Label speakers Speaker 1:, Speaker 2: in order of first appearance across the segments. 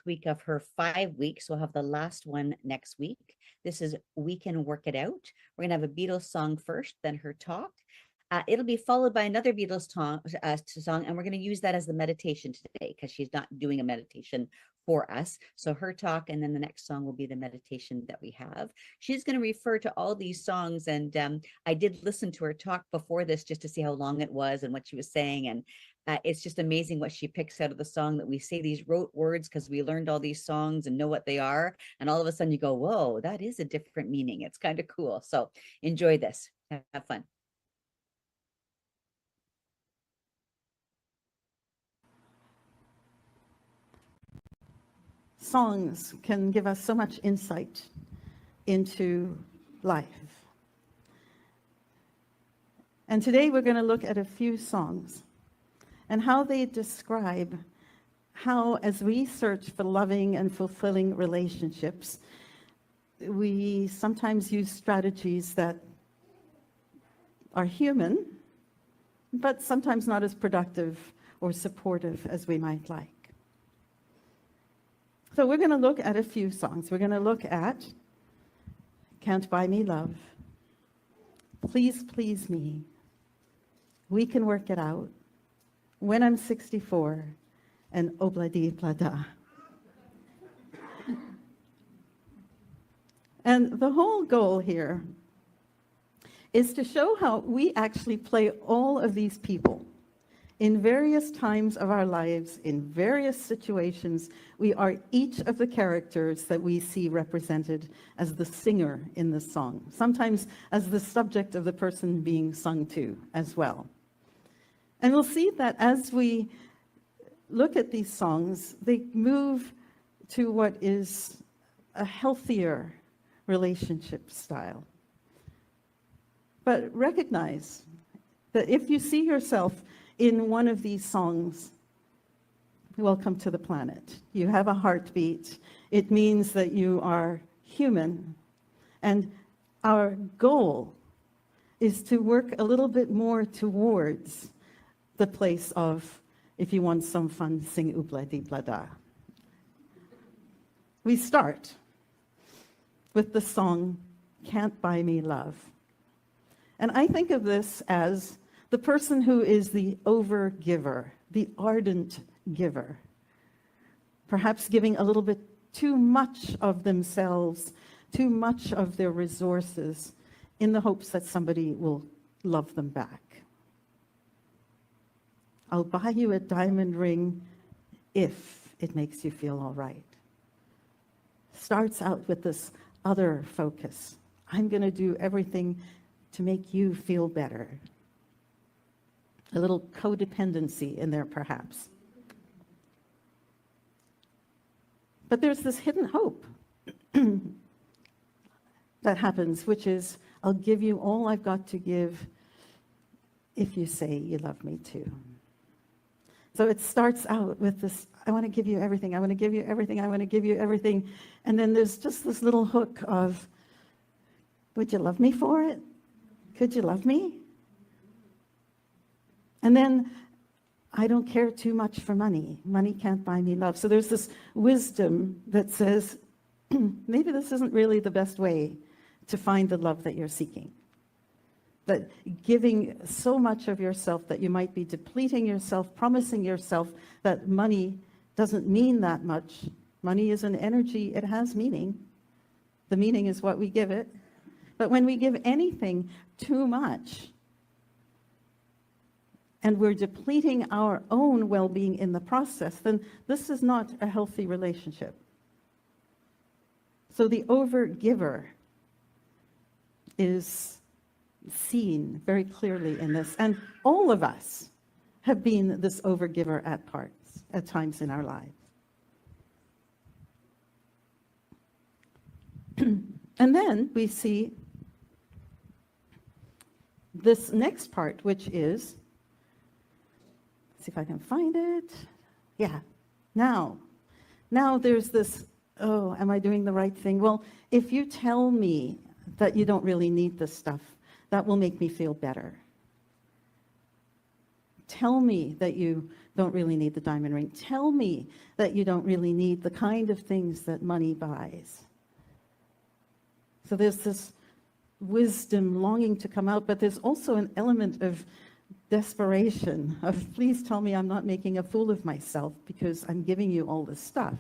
Speaker 1: week of her 5 weeks. We'll have the last one next week. This is We Can Work It Out. We're going to have a Beatles song first, then her talk. It'll be followed by another Beatles song, and we're going to use that as the meditation today because she's not doing a meditation for us. So her talk, and then the next song will be the meditation that we have. She's going to refer to all these songs, and I did listen to her talk before this just to see how long it was and what she was saying, and it's just amazing what she picks out of the song, that we say these rote words because we learned all these songs and know what they are, and all of a sudden you go, whoa, that is a different meaning. It's kind of cool. So enjoy this. Have fun.
Speaker 2: Songs can give us so much insight into life. And today we're going to look at a few songs and how they describe how, as we search for loving and fulfilling relationships, we sometimes use strategies that are human, but sometimes not as productive or supportive as we might like. So we're going to look at a few songs. We're going to look at Can't Buy Me Love, Please Please Me, We Can Work It Out, When I'm 64, and Obladi Plada. And the whole goal here is to show how we actually play all of these people in various times of our lives, in various situations. We are each of the characters that we see represented as the singer in the song, sometimes as the subject of the person being sung to as well. And we'll see that as we look at these songs, they move to what is a healthier relationship style. But recognize that if you see yourself in one of these songs, welcome to the planet. You have a heartbeat. It means that you are human. And our goal is to work a little bit more towards the place of, if you want some fun, sing Oopla Dee Bla Da. We start with the song Can't Buy Me Love. And I think of this as the person who is the over-giver, the ardent giver, perhaps giving a little bit too much of themselves, too much of their resources, in the hopes that somebody will love them back. I'll buy you a diamond ring if it makes you feel all right. Starts out with this other focus. I'm going to do everything to make you feel better. A little codependency in there, perhaps. But there's this hidden hope that happens, which is, I'll give you all I've got to give if you say you love me too. So it starts out with this, I want to give you everything, I want to give you everything, I want to give you everything. And then there's just this little hook of, would you love me for it? Could you love me? And then, I don't care too much for money. Money can't buy me love. So there's this wisdom that says, maybe this isn't really the best way to find the love that you're seeking. That giving so much of yourself that you might be depleting yourself, promising yourself that money doesn't mean that much. Money is an energy, it has meaning. The meaning is what we give it. But when we give anything too much, and we're depleting our own well-being in the process, then this is not a healthy relationship. So the over-giver is seen very clearly in this. And all of us have been this over-giver at times in our lives. And then we see this next part, which is, let's see if I can find it. Yeah, now there's this, oh, am I doing the right thing? Well, if you tell me that you don't really need this stuff, that will make me feel better. Tell me that you don't really need the diamond ring. Tell me that you don't really need the kind of things that money buys. So there's this wisdom longing to come out, but there's also an element of desperation, of please tell me I'm not making a fool of myself because I'm giving you all this stuff.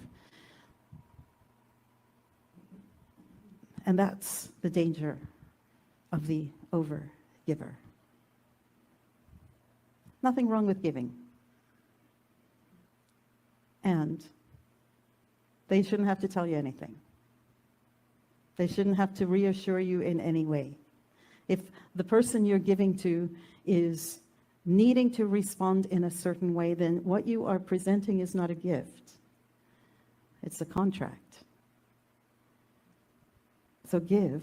Speaker 2: And that's the danger of the over-giver. Nothing wrong with giving. And they shouldn't have to tell you anything. They shouldn't have to reassure you in any way. If the person you're giving to is needing to respond in a certain way, then what you are presenting is not a gift. It's a contract. So give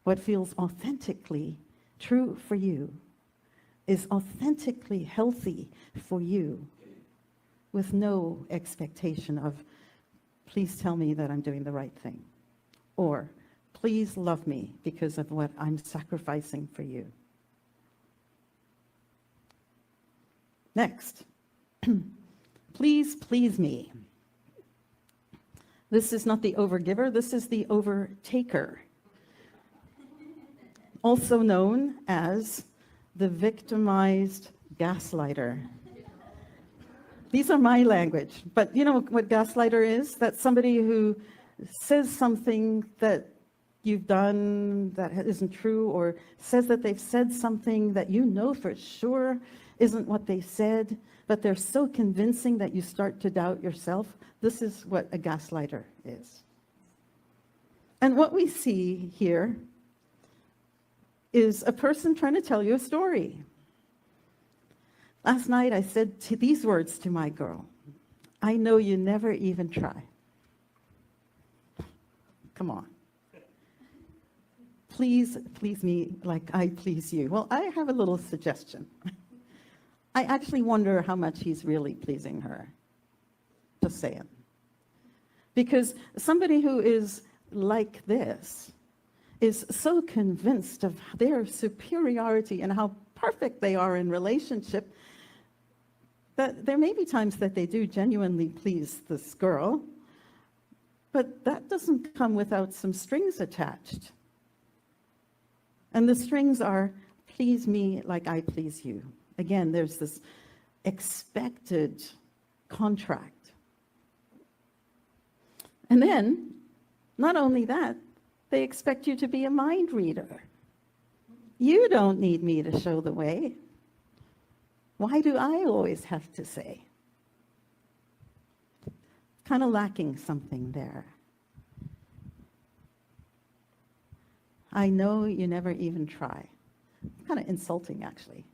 Speaker 2: what feels authentically true for you, is authentically healthy for you, with no expectation of, please tell me that I'm doing the right thing, or please love me because of what I'm sacrificing for you. Next, please please me. This is not the overgiver, this is the overtaker, also known as the victimized gaslighter. These are my language, but you know what gaslighter is? That's somebody who says something that you've done that isn't true, or says that they've said something that you know for sure isn't what they said, but they're so convincing that you start to doubt yourself. This is what a gaslighter is. And what we see here is a person trying to tell you a story. Last night I said these words to my girl: I know you never even try. Come on. Please please me like I please you. Well, I have a little suggestion. I actually wonder how much he's really pleasing her. Just saying. Because somebody who is like this is so convinced of their superiority and how perfect they are in relationship that there may be times that they do genuinely please this girl, but that doesn't come without some strings attached. And the strings are, please me like I please you. Again, there's this expected contract. And then, not only that, they expect you to be a mind reader. You don't need me to show the way. Why do I always have to say? Kind of lacking something there. I know you never even try. Kind of insulting, actually.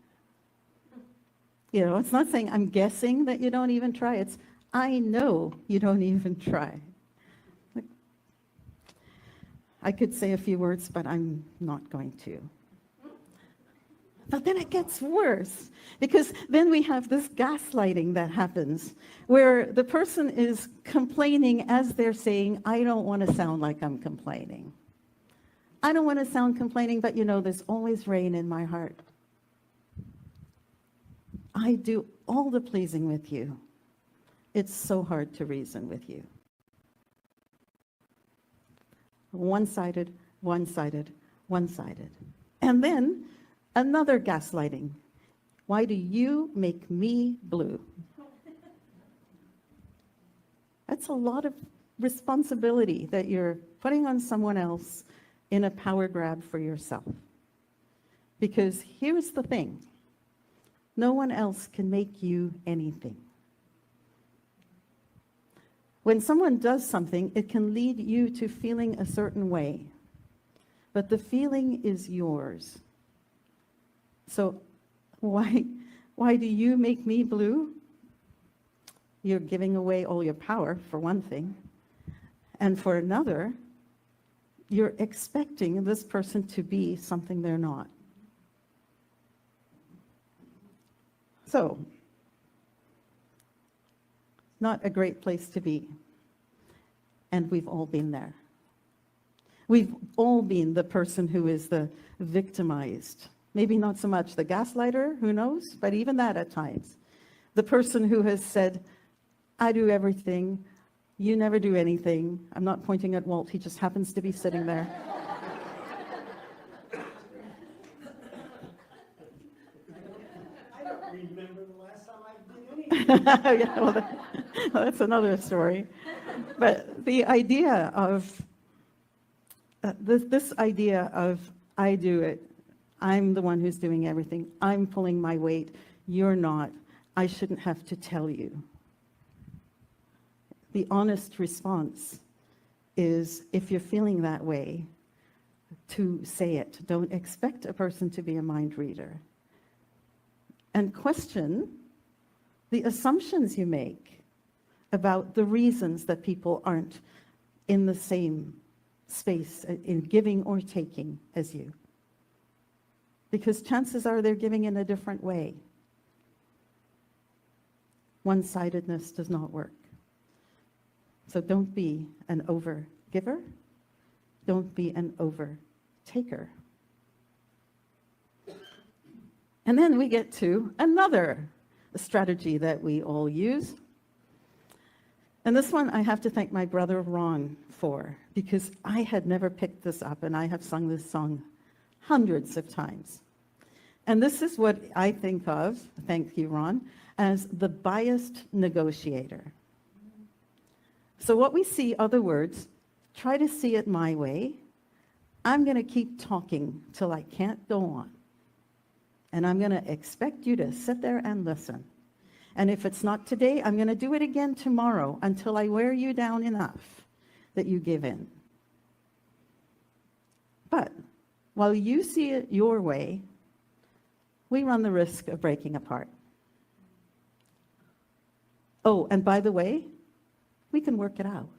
Speaker 2: You know, it's not saying I'm guessing that you don't even try. It's I know you don't even try. I could say a few words, but I'm not going to. But then it gets worse, because then we have this gaslighting that happens, where the person is complaining as they're saying, I don't want to sound like I'm complaining. I don't want to sound complaining, but you know, there's always rain in my heart. I do all the pleasing with you. It's so hard to reason with you. One-sided, one-sided, one-sided. And then another gaslighting. Why do you make me blue? That's a lot of responsibility that you're putting on someone else in a power grab for yourself. Because here's the thing. No one else can make you anything. When someone does something, it can lead you to feeling a certain way. But the feeling is yours. So why do you make me blue? You're giving away all your power, for one thing. And for another, you're expecting this person to be something they're not. So, not a great place to be. And we've all been there. We've all been the person who is the victimized Maybe not so much the gaslighter, who knows, but even that at times. The person who has said, I do everything, you never do anything. I'm not pointing at Walt, he just happens to be sitting there.
Speaker 3: I don't remember the last time I did anything.
Speaker 2: Yeah, well, that's another story. But the idea of, this idea of, I do it, I'm the one who's doing everything, I'm pulling my weight, you're not, I shouldn't have to tell you. The honest response is, if you're feeling that way, to say it. Don't expect a person to be a mind reader. And question the assumptions you make about the reasons that people aren't in the same space in giving or taking as you. Because chances are they're giving in a different way. One-sidedness does not work. So don't be an over-giver. Don't be an over-taker. And then we get to another strategy that we all use. And this one I have to thank my brother Ron for, because I had never picked this up, and I have sung this song hundreds of times. And this is what I think of, thank you, Ron, as the biased negotiator. So what we see are the words, try to see it my way. I'm going to keep talking till I can't go on. And I'm going to expect you to sit there and listen. And if it's not today, I'm going to do it again tomorrow until I wear you down enough that you give in. But while you see it your way, we run the risk of breaking apart. Oh, and by the way, we can work it out.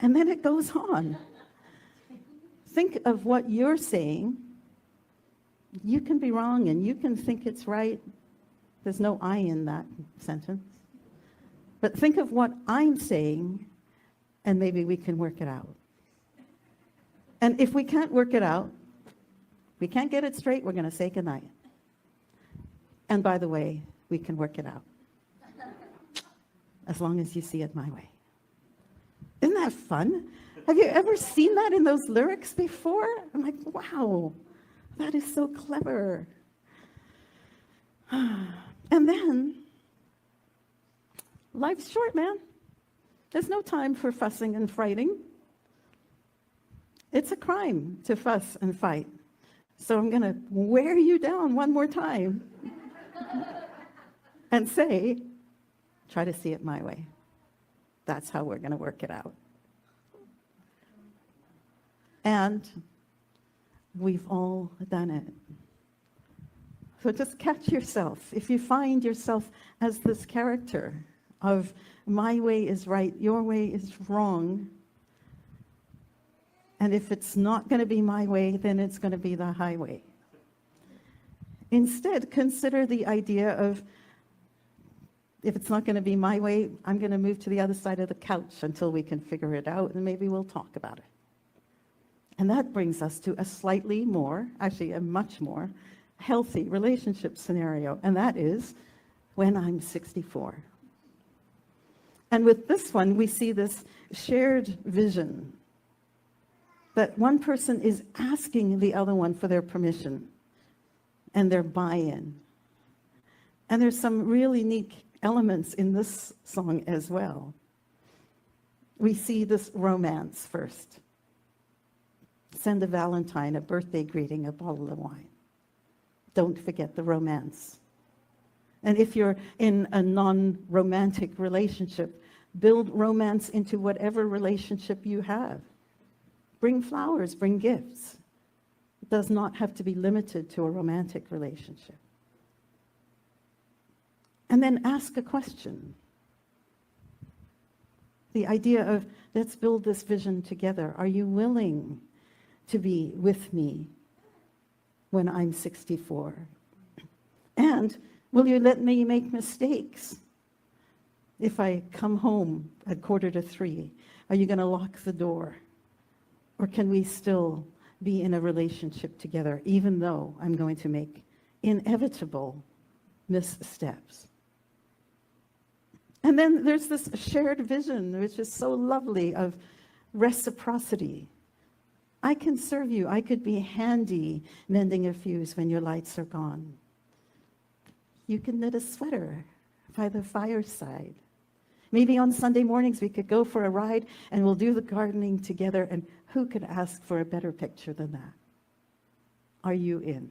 Speaker 2: And then it goes on. Think of what you're saying. You can be wrong and you can think it's right. There's no I in that sentence. But think of what I'm saying, and maybe we can work it out. And if we can't work it out, we can't get it straight, we're going to say goodnight. And by the way, we can work it out. As long as you see it my way. Isn't that fun? Have you ever seen that in those lyrics before? I'm like, wow, that is so clever. And then, life's short, man. There's no time for fussing and fighting. It's a crime to fuss and fight. So I'm going to wear you down one more time and say, try to see it my way. That's how we're going to work it out. And we've all done it. So just catch yourself. If you find yourself as this character of my way is right, your way is wrong, and if it's not going to be my way, then it's going to be the highway. Instead, consider the idea of, if it's not going to be my way, I'm going to move to the other side of the couch until we can figure it out, and maybe we'll talk about it. And that brings us to a slightly more, actually a much more, healthy relationship scenario, and that is when I'm 64. And with this one, we see this shared vision that one person is asking the other one for their permission and their buy-in. And there's some really neat elements in this song as well. We see this romance first. Send a Valentine, a birthday greeting, a bottle of wine. Don't forget the romance. And if you're in a non-romantic relationship, build romance into whatever relationship you have. Bring flowers, bring gifts. It does not have to be limited to a romantic relationship. And then ask a question. The idea of, let's build this vision together. Are you willing to be with me when I'm 64? And will you let me make mistakes? If I come home at 2:45, are you going to lock the door? Or can we still be in a relationship together, even though I'm going to make inevitable missteps? And then there's this shared vision, which is so lovely, of reciprocity. I can serve you. I could be handy mending a fuse when your lights are gone. You can knit a sweater by the fireside. Maybe on Sunday mornings we could go for a ride and we'll do the gardening together, and who could ask for a better picture than that? Are you in?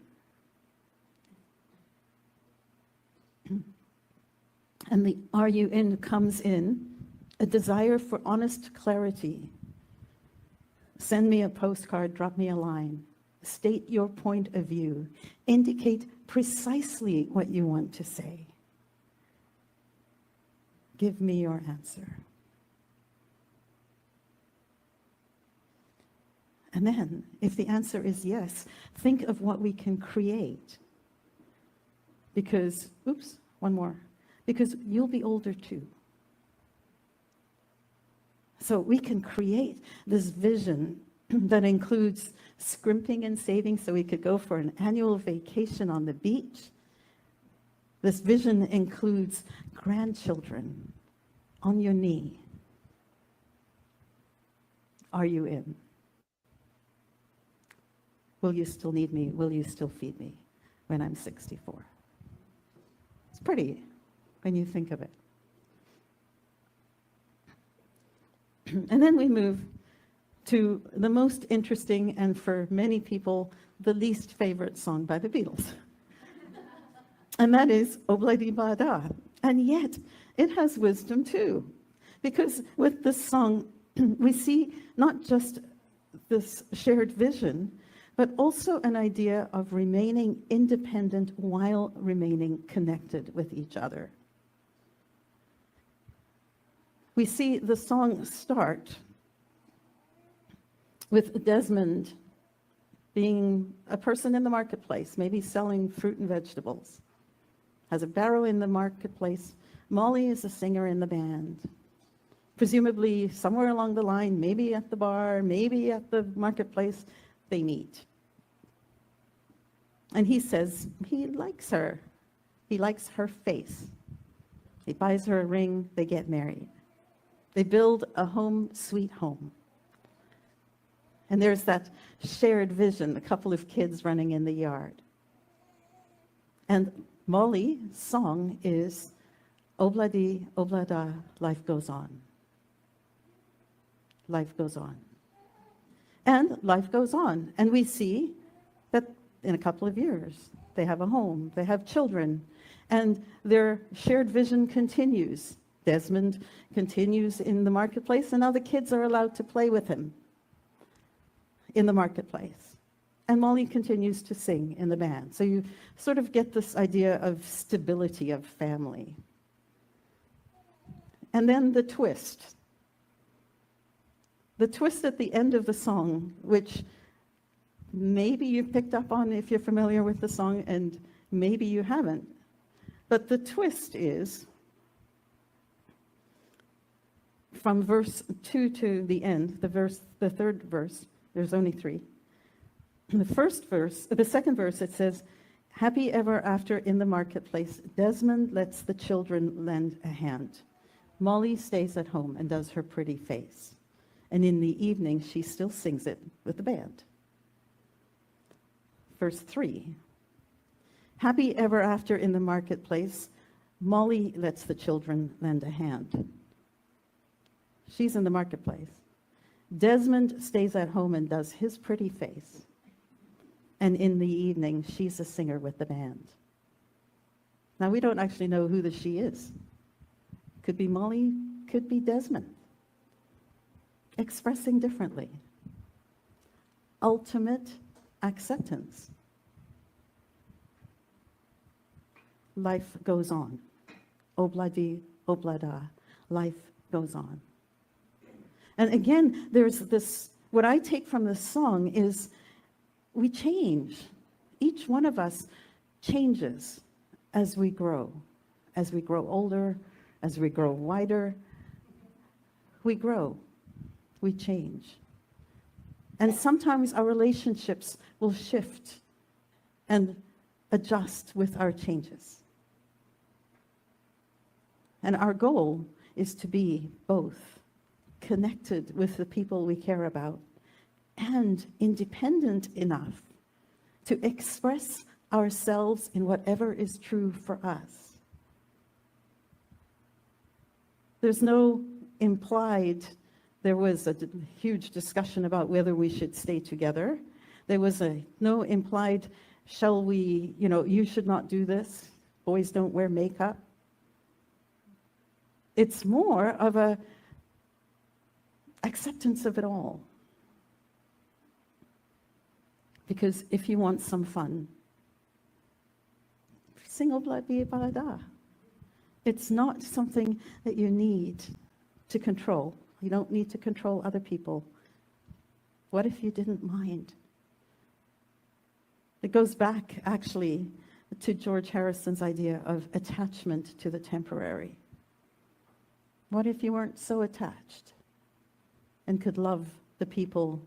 Speaker 2: And the "are you in" comes in a desire for honest clarity. Send me a postcard, drop me a line. State your point of view. Indicate precisely what you want to say. Give me your answer. And then, if the answer is yes, think of what we can create. Because, oops, one more. Because you'll be older too. So we can create this vision that includes scrimping and saving so we could go for an annual vacation on the beach. This vision includes grandchildren on your knee. Are you in? Will you still need me? Will you still feed me when I'm 64? It's pretty when you think of it. And then we move to the most interesting, and for many people, the least favorite song by the Beatles. And that is Obladi Bada. And yet, it has wisdom too. Because with this song, we see not just this shared vision, but also an idea of remaining independent while remaining connected with each other. We see the song start with Desmond being a person in the marketplace, maybe selling fruit and vegetables. Has a barrow in the marketplace. Molly is a singer in the band. Presumably somewhere along the line, maybe at the bar, maybe at the marketplace, they meet. And he says he likes her. He likes her face. He buys her a ring, they get married. They build a home, sweet home. And there's that shared vision, a couple of kids running in the yard. And Molly's song is Obladi, Oblada, life goes on. Life goes on. And life goes on. And we see that in a couple of years, they have a home, they have children, and their shared vision continues. Desmond continues in the marketplace, and now the kids are allowed to play with him in the marketplace. And Molly continues to sing in the band. So you sort of get this idea of stability of family. And then the twist. The twist at the end of the song, which maybe you've picked up on if you're familiar with the song, and maybe you haven't. But the twist is, from verse 2 to the end, the third verse, there's only 3. In the second verse, it says, happy ever after in the marketplace, Desmond lets the children lend a hand. Molly stays at home and does her pretty face. And in the evening, she still sings it with the band. Verse 3, happy ever after in the marketplace, Molly lets the children lend a hand. She's in the marketplace. Desmond stays at home and does his pretty face. And in the evening, she's a singer with the band. Now, we don't actually know who the she is. Could be Molly, could be Desmond. Expressing differently. Ultimate acceptance. Life goes on. Obladi, oblada. Life goes on. And again, there's this, what I take from this song is we change. Each one of us changes as we grow older, as we grow wider. We grow, we change. And sometimes our relationships will shift and adjust with our changes. And our goal is to be both connected with the people we care about and independent enough to express ourselves in whatever is true for us. There's no implied, there was a huge discussion about whether we should stay together. There was no implied, shall we, you should not do this. Boys don't wear makeup. It's more of a acceptance of it all. Because if you want some fun, single blood be balada. It's not something that you need to control. You don't need to control other people. What if you didn't mind? It goes back, actually, to George Harrison's idea of attachment to the temporary. What if you weren't so attached and could love the people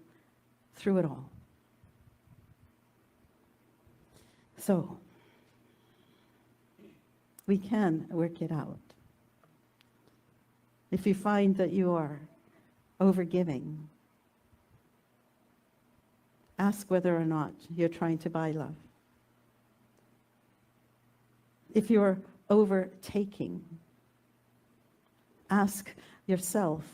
Speaker 2: through it all? So, we can work it out. If you find that you are overgiving, ask whether or not you're trying to buy love. If you're overtaking, ask yourself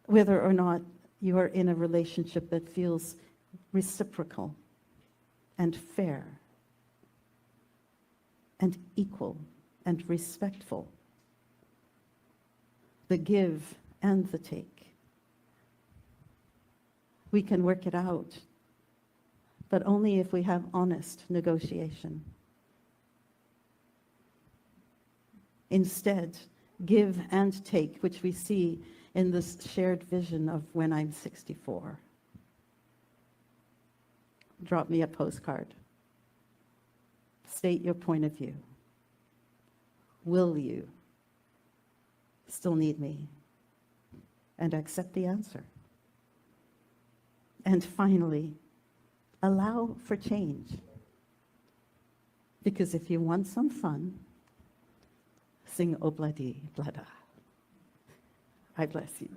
Speaker 2: whether or not you are in a relationship that feels reciprocal and fair and equal and respectful. The give and the take. We can work it out, but only if we have honest negotiation. Instead, give and take, which we see in this shared vision of when I'm 64. Drop me a postcard. State your point of view. Will you still need me? And accept the answer. And finally, allow for change. Because if you want some fun, sing Obladi Blada. I bless you.